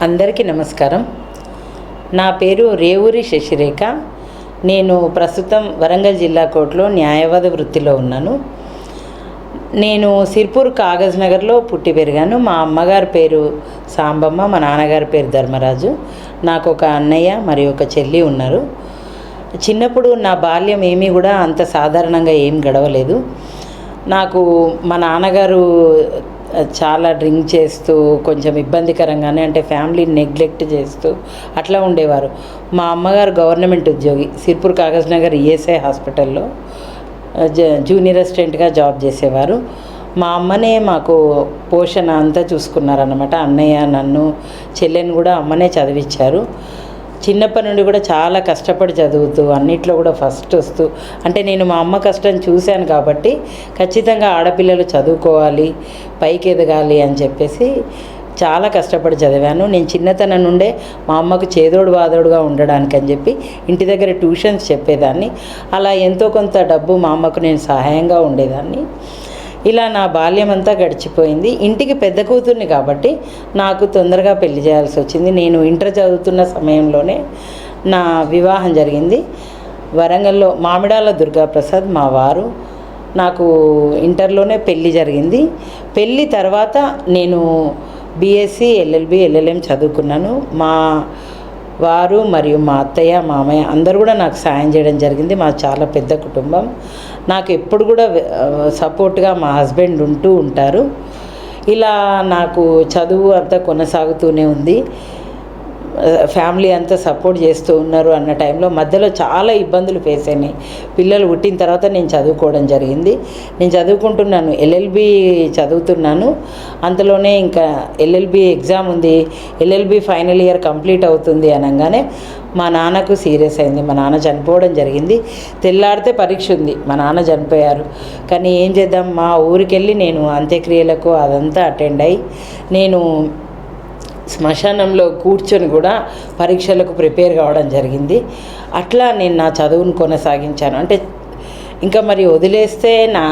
అందరికీ నమస్కారం. నా పేరు రేవూరి శశిరేఖ. నేను ప్రస్తుతం వరంగల్ జిల్లా కోర్టులో న్యాయవాద వృత్తిలో ఉన్నాను. నేను సిర్పూర్ కాగజ్ నగర్లో పుట్టి పెరిగాను. మా అమ్మగారి పేరు సాంబమ్మ, మా నాన్నగారి పేరు ధర్మరాజు. నాకు ఒక అన్నయ్య మరియు ఒక చెల్లి ఉన్నారు. చిన్నప్పుడు నా బాల్యం ఏమీ కూడా అంత సాధారణంగా ఏం గడవలేదు. నాకు మా నాన్నగారు చాలా డ్రింక్ చేస్తూ కొంచెం ఇబ్బందికరంగానే, అంటే ఫ్యామిలీని నెగ్లెక్ట్ చేస్తూ అట్లా ఉండేవారు. మా అమ్మగారు గవర్నమెంట్ ఉద్యోగి, సిర్పూర్ కాగజ్ నగర్ ఈఎస్ఐ హాస్పిటల్లో జూనియర్ అసిస్టెంట్గా జాబ్ చేసేవారు. మా అమ్మనే మాకు పోషణ అంతా చూసుకున్నారన్నమాట. అన్నయ్య, నన్ను, చెల్లెని కూడా అమ్మనే చదివించారు. చిన్నప్పటి నుండి కూడా చాలా కష్టపడి చదువుతూ అన్నిట్లో కూడా ఫస్ట్ వస్తూ, అంటే నేను మా అమ్మ కష్టం చూశాను కాబట్టి ఖచ్చితంగా ఆడపిల్లలు చదువుకోవాలి, పైకి ఎదగాలి అని చెప్పేసి చాలా కష్టపడి చదివాను. నేను చిన్నతనం నుండే మా అమ్మకు చేదోడు వాదోడుగా ఉండడానికి అని చెప్పి ఇంటి దగ్గర ట్యూషన్స్ చెప్పేదాన్ని. అలా ఎంతో కొంత డబ్బు మా అమ్మకు నేను సహాయంగా ఉండేదాన్ని. ఇలా నా బాల్యం అంతా గడిచిపోయింది. ఇంటికి పెద్ద కూతుర్ని కాబట్టి నాకు తొందరగా పెళ్లి చేయాల్సి వచ్చింది. నేను ఇంటర్ చదువుతున్న సమయంలోనే నా వివాహం జరిగింది. వరంగల్లో మామిడాల దుర్గాప్రసాద్ మా వారు. నాకు ఇంటర్లోనే పెళ్ళి జరిగింది. పెళ్ళి తర్వాత నేను బీఎస్సీ, ఎల్ఎల్బి, ఎల్ఎల్ఎం చదువుకున్నాను. మా వారు మరియు మా అత్తయ్య, మామయ్య అందరూ కూడా నాకు సాయం చేయడం జరిగింది. మా చాలా పెద్ద కుటుంబం. నాకు ఎప్పుడు కూడా సపోర్ట్గా మా హస్బెండ్ ఉంటూ ఉంటారు. ఇలా నాకు చదువు అంతా కొనసాగుతూనే ఉంది. ఫ్యామిలీ అంతా సపోర్ట్ చేస్తూ ఉన్నారు అన్న టైంలో మధ్యలో చాలా ఇబ్బందులు ఫేస్ అయినాయి. పిల్లలు పుట్టిన తర్వాత నేను చదువుకోవడం జరిగింది. నేను చదువుకుంటున్నాను, ఎల్ఎల్బి చదువుతున్నాను. అంతలోనే ఇంకా ఎల్ఎల్బి ఎగ్జామ్ ఉంది, ఎల్ఎల్బి ఫైనల్ ఇయర్ కంప్లీట్ అవుతుంది అనగానే మా నాన్నకు సీరియస్ అయింది. మా నాన్న చనిపోవడం జరిగింది. తెల్లారితే పరీక్ష ఉంది, మా నాన్న చనిపోయారు. కానీ ఏం చేద్దాం, మా ఊరికి వెళ్ళి నేను అంత్యక్రియలకు అదంతా అటెండ్ అయ్యి నేను శ్మశానంలో కూర్చొని కూడా పరీక్షలకు ప్రిపేర్ కావడం జరిగింది. అట్లా నేను నా చదువును కొనసాగించాను. అంటే ఇంకా మరి వదిలేస్తే నా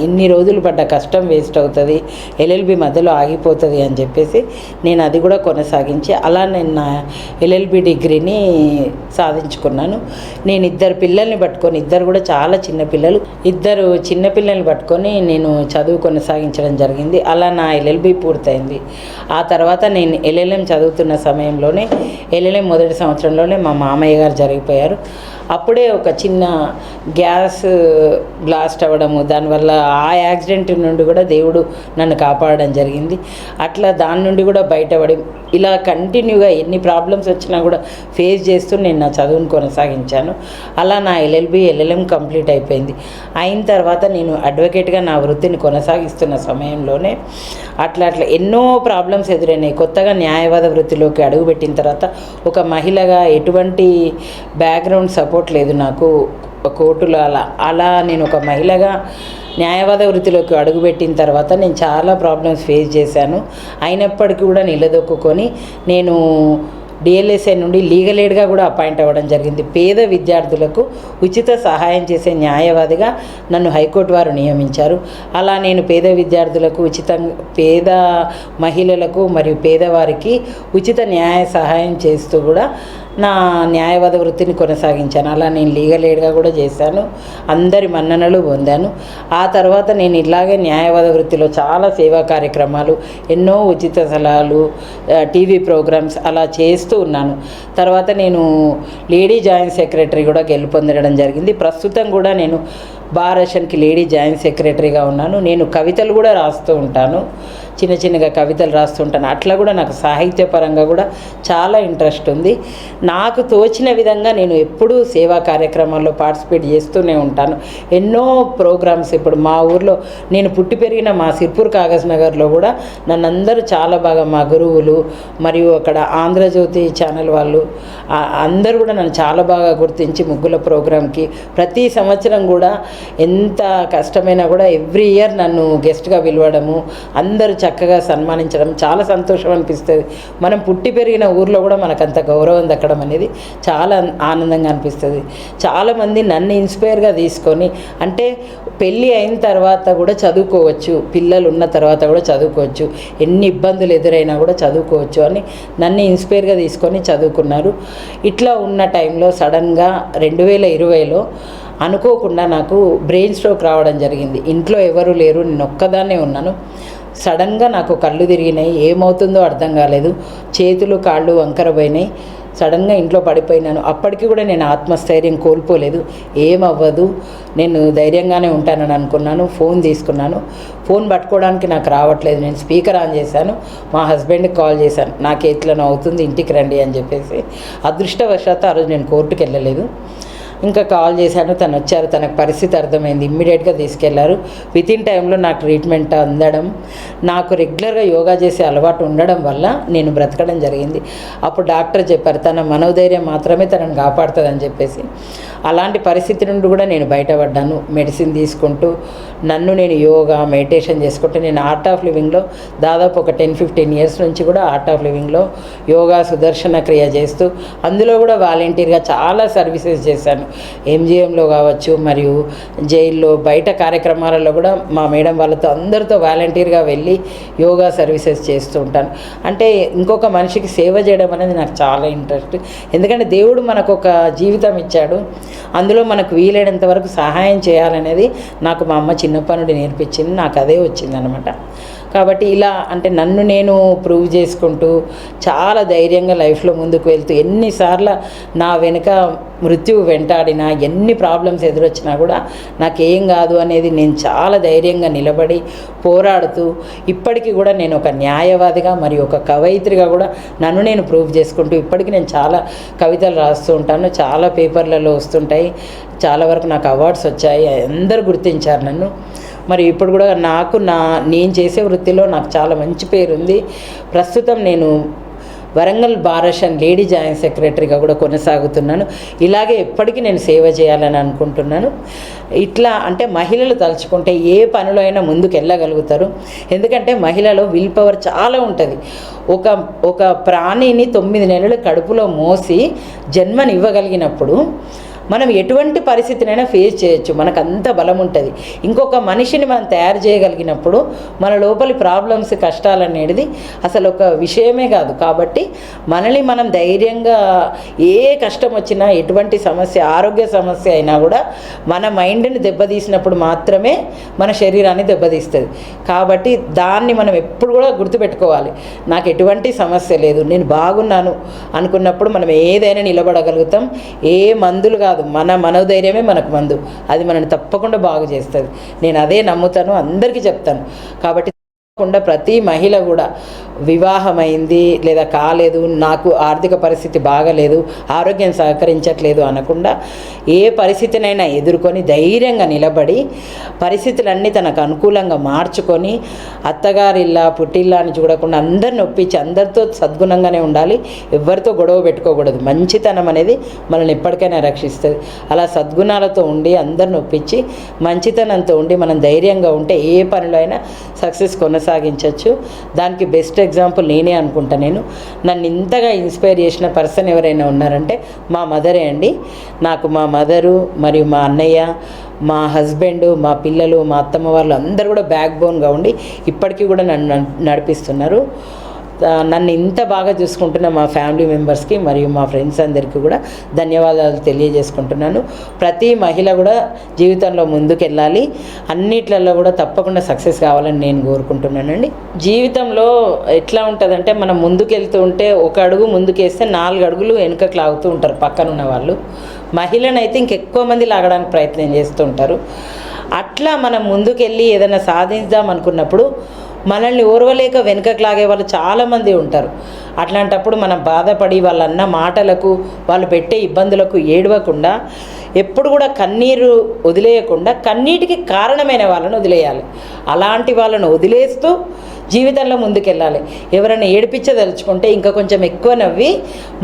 ఇన్ని రోజులు పడ్డ కష్టం వేస్ట్ అవుతుంది, ఎల్ఎల్బి మధ్యలో ఆగిపోతుంది అని చెప్పేసి నేను అది కూడా కొనసాగించి అలా నేను నా ఎల్ఎల్బి డిగ్రీని సాధించుకున్నాను. నేను ఇద్దరు పిల్లల్ని పట్టుకొని, ఇద్దరు కూడా చాలా చిన్నపిల్లలు, ఇద్దరు చిన్నపిల్లల్ని పట్టుకొని నేను చదువు కొనసాగించడం జరిగింది. అలా నా ఎల్ఎల్బి పూర్తయింది. ఆ తర్వాత నేను ఎల్ఎల్ఎం చదువుతున్న సమయంలోనే, ఎల్ఎల్ఎం మొదటి సంవత్సరంలోనే మా మామయ్య గారు జరిగిపోయారు. అప్పుడే ఒక చిన్న గ్యాస్ బ్లాస్ట్ అవ్వడము, దానివల్ల ఆ యాక్సిడెంట్ నుండి కూడా దేవుడు నన్ను కాపాడడం జరిగింది. అట్లా దాని నుండి కూడా బయటపడి ఇలా కంటిన్యూగా ఎన్ని ప్రాబ్లమ్స్ వచ్చినా కూడా ఫేస్ చేస్తూ నేను నా చదువును కొనసాగించాను. అలా నా ఎల్ఎల్బి, ఎల్ఎల్ఎం కంప్లీట్ అయిపోయింది. అయిన తర్వాత నేను అడ్వకేట్గా నా వృత్తిని కొనసాగిస్తున్న సమయంలోనే అట్లా ఎన్నో ప్రాబ్లమ్స్ ఎదురైనాయి. కొత్తగా న్యాయవాద వృత్తిలోకి అడుగుపెట్టిన తర్వాత ఒక మహిళగా ఎటువంటి బ్యాక్గ్రౌండ్ సపోర్ట్ లేదు నాకు కోర్టులో. అలా నేను ఒక మహిళగా న్యాయవాద వృత్తిలోకి అడుగుపెట్టిన తర్వాత నేను చాలా ప్రాబ్లమ్స్ ఫేస్ చేశాను. అయినప్పటికీ కూడా నిలదొక్కుని నేను డిఎల్ఎస్ఐ నుండి లీగల్ ఎయిడ్గా కూడా అపాయింట్ అవ్వడం జరిగింది. పేద విద్యార్థులకు ఉచిత సహాయం చేసే న్యాయవాదిగా నన్ను హైకోర్టు వారు నియమించారు. అలా నేను పేద విద్యార్థులకు పేద మహిళలకు మరియు పేదవారికి ఉచిత న్యాయ సహాయం చేస్తూ కూడా నా న్యాయవాద వృత్తిని కొనసాగించాను. అలా నేను లీగల్ ఎయిడ్గా కూడా చేశాను, అందరి మన్ననలు పొందాను. ఆ తర్వాత నేను ఇలాగే న్యాయవాద వృత్తిలో చాలా సేవా కార్యక్రమాలు, ఎన్నో ఉచిత సలహాలు, టీవీ ప్రోగ్రామ్స్ అలా చేస్తూ ఉన్నాను. తర్వాత నేను లేడీ జాయింట్ సెక్రటరీ కూడా గెలుపొందడం జరిగింది. ప్రస్తుతం కూడా నేను బార్ అసోసియేషన్కి లేడీ జాయింట్ సెక్రటరీగా ఉన్నాను. నేను కవితలు కూడా రాస్తూ ఉంటాను, చిన్నగా కవితలు రాస్తుంటాను. అట్లా కూడా నాకు సాహిత్యపరంగా కూడా చాలా ఇంట్రెస్ట్ ఉంది. నాకు తోచిన విధంగా నేను ఎప్పుడూ సేవా కార్యక్రమాల్లో పార్టిసిపేట్ చేస్తూనే ఉంటాను. ఎన్నో ప్రోగ్రామ్స్, ఇప్పుడు మా ఊర్లో నేను పుట్టి పెరిగిన మా సిర్పూర్ కాగజ్ నగర్లో కూడా నన్ను అందరూ చాలా బాగా, మా గురువులు మరియు అక్కడ ఆంధ్రజ్యోతి ఛానల్ వాళ్ళు అందరూ కూడా నన్ను చాలా బాగా గుర్తించి ముగ్గుల ప్రోగ్రాంకి ప్రతి సంవత్సరం కూడా ఎంత కష్టమైనా కూడా ఎవ్రీ ఇయర్ నన్ను గెస్ట్గా పిలవడము, అందరూ చక్కగా సన్మానించడం చాలా సంతోషం అనిపిస్తుంది. మనం పుట్టి పెరిగిన ఊర్లో కూడా మనకు అంత గౌరవం దక్కడం అనేది చాలా ఆనందంగా అనిపిస్తుంది. చాలామంది నన్ను ఇన్స్పైర్గా తీసుకొని, అంటే పెళ్ళి అయిన తర్వాత కూడా చదువుకోవచ్చు, పిల్లలు ఉన్న తర్వాత కూడా చదువుకోవచ్చు, ఎన్ని ఇబ్బందులు ఎదురైనా కూడా చదువుకోవచ్చు అని నన్ను ఇన్స్పైర్గా తీసుకొని చదువుకున్నారు. ఇట్లా ఉన్న టైంలో సడన్గా 2020లో అనుకోకుండా నాకు బ్రెయిన్ స్ట్రోక్ రావడం జరిగింది. ఇంట్లో ఎవరు లేరు, నేను ఒక్కదాన్నే ఉన్నాను. సడన్గా నాకు కళ్ళు తిరిగినాయి, ఏమవుతుందో అర్థం కాలేదు, చేతులు కాళ్ళు వంకర పోయినాయి. సడన్గా ఇంట్లో పడిపోయినాను. అప్పటికి కూడా నేను ఆత్మస్థైర్యం కోల్పోలేదు, ఏమవ్వదు, నేను ధైర్యంగానే ఉంటానని అనుకున్నాను. ఫోన్ తీసుకున్నాను, ఫోన్ పట్టుకోవడానికి నాకు రావట్లేదు. నేను స్పీకర్ ఆన్ చేశాను, మా హస్బెండ్కి కాల్ చేశాను, నాకు ఎట్లనో అవుతుంది, ఇంటికి రండి అని చెప్పేసి. అదృష్టవశాత్తు ఆ రోజు నేను కోర్టుకు వెళ్ళలేదు. ఇంకా కాల్ చేశాను, తను వచ్చారు, తనకు పరిస్థితి అర్థమైంది, ఇమ్మీడియట్గా తీసుకెళ్లారు. వితిన్ టైంలో నాకు ట్రీట్మెంట్ అందడం, నాకు రెగ్యులర్గా యోగా చేసే అలవాటు ఉండడం వల్ల నేను బ్రతకడం జరిగింది. అప్పుడు డాక్టర్ చెప్పారు, తన మనోధైర్యం మాత్రమే తనను కాపాడుతుందని చెప్పేసి. అలాంటి పరిస్థితి నుండి కూడా నేను బయటపడ్డాను. మెడిసిన్ తీసుకుంటూ నన్ను నేను యోగా మెడిటేషన్ చేసుకుంటూ, నేను ఆర్ట్ ఆఫ్ లివింగ్లో దాదాపు ఒక 10-15 ఇయర్స్ నుంచి కూడా ఆర్ట్ ఆఫ్ లివింగ్లో యోగా సుదర్శన క్రియ చేస్తూ, అందులో కూడా వాలంటీర్గా చాలా సర్వీసెస్ చేశాను. ఎంజిఎంలో కావచ్చు, మరియు జైల్లో బయట కార్యక్రమాలలో కూడా మా మేడం వాళ్ళతో అందరితో వాలంటీర్గా వెళ్ళి యోగా సర్వీసెస్ చేస్తూ ఉంటాను. అంటే ఇంకొక మనిషికి సేవ చేయడం అనేది నాకు చాలా ఇంట్రెస్ట్. ఎందుకంటే దేవుడు మనకు ఒక జీవితం ఇచ్చాడు, అందులో మనకు వీలైనంత వరకు సహాయం చేయాలనేది నాకు మా అమ్మ చిన్నప్పటి నుండి నేర్పించింది. నాకు అదే వచ్చిందనమాట. కాబట్టి ఇలా అంటే నన్ను నేను ప్రూవ్ చేసుకుంటూ చాలా ధైర్యంగా లైఫ్లో ముందుకు వెళ్తూ, ఎన్నిసార్లు నా వెనుక మృత్యువు వెంటాడినా, ఎన్ని ప్రాబ్లమ్స్ ఎదురొచ్చినా కూడా నాకేం కాదు అనేది నేను చాలా ధైర్యంగా నిలబడి పోరాడుతూ, ఇప్పటికీ కూడా నేను ఒక న్యాయవాదిగా మరియు ఒక కవయిత్రిగా కూడా నన్ను నేను ప్రూవ్ చేసుకుంటూ, ఇప్పటికీ నేను చాలా కవితలు రాస్తూ ఉంటాను, చాలా పేపర్లలో వస్తుంటాయి, చాలా వరకు నాకు అవార్డ్స్ వచ్చాయి, అందరూ గుర్తించారు నన్ను. మరి ఇప్పుడు కూడా నేను చేసే వృత్తిలో నాకు చాలా మంచి పేరుంది. ప్రస్తుతం నేను వరంగల్ బారషన్ లేడీ జాయింట్ సెక్రటరీగా కూడా కొనసాగుతున్నాను. ఇలాగే ఎప్పటికీ నేను సేవ చేయాలని అనుకుంటున్నాను. ఇట్లా అంటే మహిళలు తలుచుకుంటే ఏ పనిలో అయినా ముందుకు వెళ్ళగలుగుతారు. ఎందుకంటే మహిళలో విల్ పవర్ చాలా ఉంటుంది. ఒక ప్రాణిని 9 నెలలు కడుపులో మోసి జన్మనివ్వగలిగినప్పుడు మనం ఎటువంటి పరిస్థితినైనా ఫేస్ చేయొచ్చు, మనకు అంత బలం ఉంటుంది. ఇంకొక మనిషిని మనం తయారు చేయగలిగినప్పుడు మన లోపలి ప్రాబ్లమ్స్, కష్టాలనేది అసలు ఒక విషయమే కాదు. కాబట్టి మనల్ని మనం ధైర్యంగా, ఏ కష్టం వచ్చినా, ఎటువంటి సమస్య, ఆరోగ్య సమస్య అయినా కూడా మన మైండ్ని దెబ్బతీసినప్పుడు మాత్రమే మన శరీరాన్ని దెబ్బతీస్తుంది. కాబట్టి దాన్ని మనం ఎప్పుడు కూడా గుర్తుపెట్టుకోవాలి. నాకు ఎటువంటి సమస్య లేదు, నేను బాగున్నాను అనుకున్నప్పుడు మనం ఏదైనా నిలబడగలుగుతాం. ఏ మందులు కాదు, మన మనోధైర్యమే మనకు మందు, అది మనల్ని తప్పకుండా బాగు చేస్తుంది. నేను అదే నమ్ముతాను, అందరికీ చెప్తాను. కాబట్టి తప్పకుండా ప్రతి మహిళ కూడా వివాహమైంది లేదా కాలేదు, నాకు ఆర్థిక పరిస్థితి బాగలేదు, ఆరోగ్యం సహకరించట్లేదు అనకుండా ఏ పరిస్థితినైనా ఎదుర్కొని ధైర్యంగా నిలబడి పరిస్థితులన్నీ తనకు అనుకూలంగా మార్చుకొని, అత్తగారిల్లా పుట్టిల్లా అని చూడకుండా అందరిని ఒప్పించి అందరితో సద్గుణంగానే ఉండాలి, ఎవరితో గొడవ పెట్టుకోకూడదు. మంచితనం అనేది మనల్ని ఎప్పటికైనా రక్షిస్తుంది. అలా సద్గుణాలతో ఉండి అందరిని ఒప్పించి మంచితనంతో ఉండి మనం ధైర్యంగా ఉంటే ఏ పనిలో అయినా సక్సెస్ కొనసాగించవచ్చు. దానికి బెస్ట్ ఎగ్జాంపుల్ నేనే అనుకుంటా. నన్ను ఇంతగా ఇన్స్పైర్ చేసిన పర్సన్ ఎవరైనా ఉన్నారంటే మా మదరే అండి. నాకు మా మదరు మరియు మా అన్నయ్య, మా హస్బెండ్, మా పిల్లలు, మా అత్తమ్మ వాళ్ళు అందరూ కూడా బ్యాక్ బోన్గా ఉండి ఇప్పటికీ కూడా నన్ను నడిపిస్తున్నారు. నన్ను ఇంత బాగా చూసుకుంటున్న మా ఫ్యామిలీ మెంబర్స్కి మరియు మా ఫ్రెండ్స్ అందరికీ కూడా ధన్యవాదాలు తెలియజేసుకుంటున్నాను. ప్రతి మహిళ కూడా జీవితంలో ముందుకెళ్ళాలి, అన్నిట్లలో కూడా తప్పకుండా సక్సెస్ కావాలని నేను కోరుకుంటున్నానండి. జీవితంలో ఎట్లా ఉంటుందంటే, మనం ముందుకెళ్తూ ఉంటే ఒక అడుగు ముందుకేస్తే 4 అడుగులు వెనుకకు లాగుతూ ఉంటారు పక్కనున్న వాళ్ళు. మహిళనైతే ఇంకెక్కువ మంది లాగడానికి ప్రయత్నం చేస్తూ ఉంటారు. అట్లా మనం ముందుకెళ్ళి ఏదైనా సాధించాం అనుకున్నప్పుడు మనల్ని ఓర్వలేక వెనుకకు లాగే వాళ్ళు చాలామంది ఉంటారు. అట్లాంటప్పుడు మనం బాధపడి వాళ్ళన్న మాటలకు, వాళ్ళు పెట్టే ఇబ్బందులకు ఏడవకుండా ఎప్పుడు కూడా కన్నీరు వదిలేయకుండా కన్నీటికి కారణమైన వాళ్ళని వదిలేయాలి. అలాంటి వాళ్ళను వదిలేస్తూ జీవితంలో ముందుకెళ్ళాలి. ఎవరైనా ఏడిపించదలుచుకుంటే ఇంకా కొంచెం ఎక్కువ నవ్వి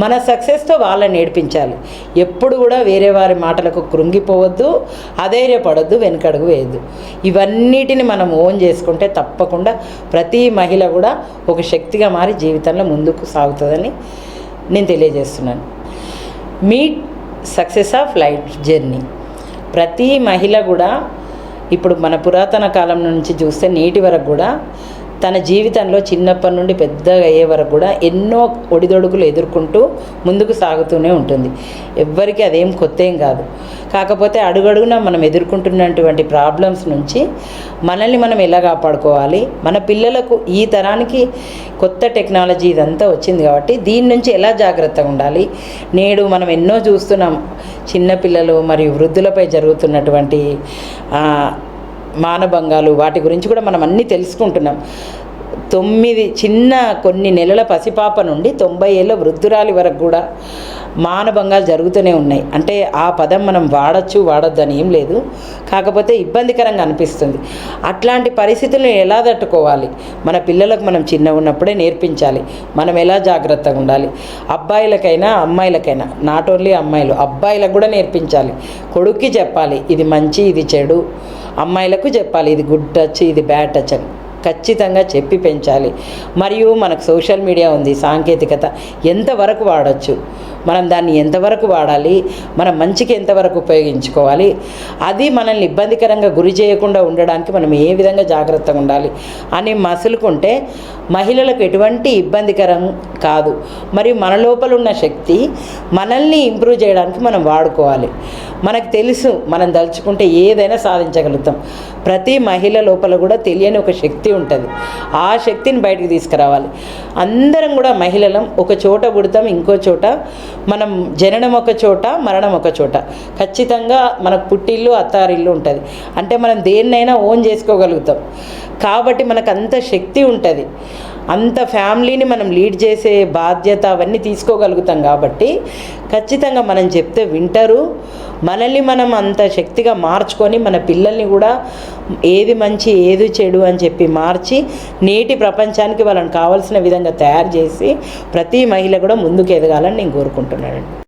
మన సక్సెస్తో వాళ్ళని ఏడిపించాలి. ఎప్పుడు కూడా వేరే వారి మాటలకు కృంగిపోవద్దు, అధైర్యపడొద్దు, వెనుకడుగు వేయద్దు. ఇవన్నిటిని మనం ఓన్ చేసుకుంటే తప్పకుండా ప్రతి మహిళ కూడా ఒక శక్తిగా మారి జీవితంలో ముందుకు సాగుతుందని నేను తెలియజేస్తున్నాను. Meet success of life journey. ప్రతి మహిళ కూడా ఇప్పుడు మన పురాతన కాలం నుంచి చూస్తే నేటి వరకు కూడా తన జీవితంలో చిన్నప్పటి నుండి పెద్దగా అయ్యే వరకు కూడా ఎన్నో ఒడిదొడుకులు ఎదుర్కొంటూ ముందుకు సాగుతూనే ఉంటుంది. ఎవ్వరికి అదేం కొత్త ఏం కాదు. కాకపోతే అడుగడుగునా మనం ఎదుర్కొంటున్నటువంటి ప్రాబ్లమ్స్ నుంచి మనల్ని మనం ఎలా కాపాడుకోవాలి, మన పిల్లలకు ఈ తరానికి కొత్త టెక్నాలజీ ఇదంతా వచ్చింది కాబట్టి దీని నుంచి ఎలా జాగ్రత్తగా ఉండాలి. నేడు మనం ఎన్నో చూస్తున్నాం, చిన్నపిల్లలు మరియు వృద్ధులపై జరుగుతున్నటువంటి మానభంగాలు, వాటి గురించి కూడా మనం అన్నీ తెలుసుకుంటున్నాం. 9 కొన్ని నెలల పసిపాప నుండి 90 ఏళ్ళ వృద్ధురాలి వరకు కూడా మానభంగాలు జరుగుతూనే ఉన్నాయి. అంటే ఆ పదం మనం వాడొద్దు అని ఏం లేదు, కాకపోతే ఇబ్బందికరంగా అనిపిస్తుంది. అట్లాంటి పరిస్థితులను ఎలా తట్టుకోవాలి, మన పిల్లలకు మనం చిన్నగా ఉన్నప్పుడే నేర్పించాలి మనం ఎలా జాగ్రత్తగా ఉండాలి. అబ్బాయిలకైనా అమ్మాయిలకైనా, నాట్ ఓన్లీ అమ్మాయిలు, అబ్బాయిలకు కూడా నేర్పించాలి. కొడుక్కి చెప్పాలి ఇది మంచి ఇది చెడు, అమ్మాయిలకు చెప్పాలి ఇది గుడ్ టచ్ ఇది బ్యాడ్ టచ్ అని ఖచ్చితంగా చెప్పి పెంచాలి. మరియు మనకు సోషల్ మీడియా ఉంది, సాంకేతికత ఎంతవరకు వాడచ్చు, మనం దాన్ని ఎంతవరకు వాడాలి, మనం మంచికి ఎంతవరకు ఉపయోగించుకోవాలి, అది మనల్ని ఇబ్బందికరంగా గురి చేయకుండా ఉండడానికి మనం ఏ విధంగా జాగ్రత్తగా ఉండాలి అని మసులుకుంటే మహిళలకు ఎటువంటి ఇబ్బందికరం కాదు. మరియు మన లోపల ఉన్న శక్తి మనల్ని ఇంప్రూవ్ చేయడానికి మనం వాడుకోవాలి. మనకు తెలుసు మనం దలుచుకుంటే ఏదైనా సాధించగలుగుతాం. ప్రతి మహిళ లోపల కూడా తెలియని ఒక శక్తి ఉంటుంది. ఆ శక్తిని బయటకు తీసుకురావాలి. అందరం కూడా మహిళలం ఒక చోట పుడతాం, ఇంకో చోట మనం జననం ఒక చోట, మరణం ఒక చోట. ఖచ్చితంగా మనకు పుట్టిల్లు అత్తారిల్లు ఉంటుంది. అంటే మనం దేన్నైనా ఓన్ చేసుకోగలుగుతాం కాబట్టి మనకు అంత శక్తి ఉంటుంది. అంత ఫ్యామిలీని మనం లీడ్ చేసే బాధ్యత అవన్నీ తీసుకోగలుగుతాం కాబట్టి ఖచ్చితంగా మనం చెప్తే వింటారు. మనల్ని మనం అంత శక్తిగా మార్చుకొని మన పిల్లల్ని కూడా ఏది మంచి ఏది చెడు అని చెప్పి మార్చి నేటి ప్రపంచానికి వాళ్ళని కావాల్సిన విధంగా తయారు చేసి ప్రతి మహిళ కూడా ముందుకు ఎదగాలని నేను కోరుకుంటున్నానండి.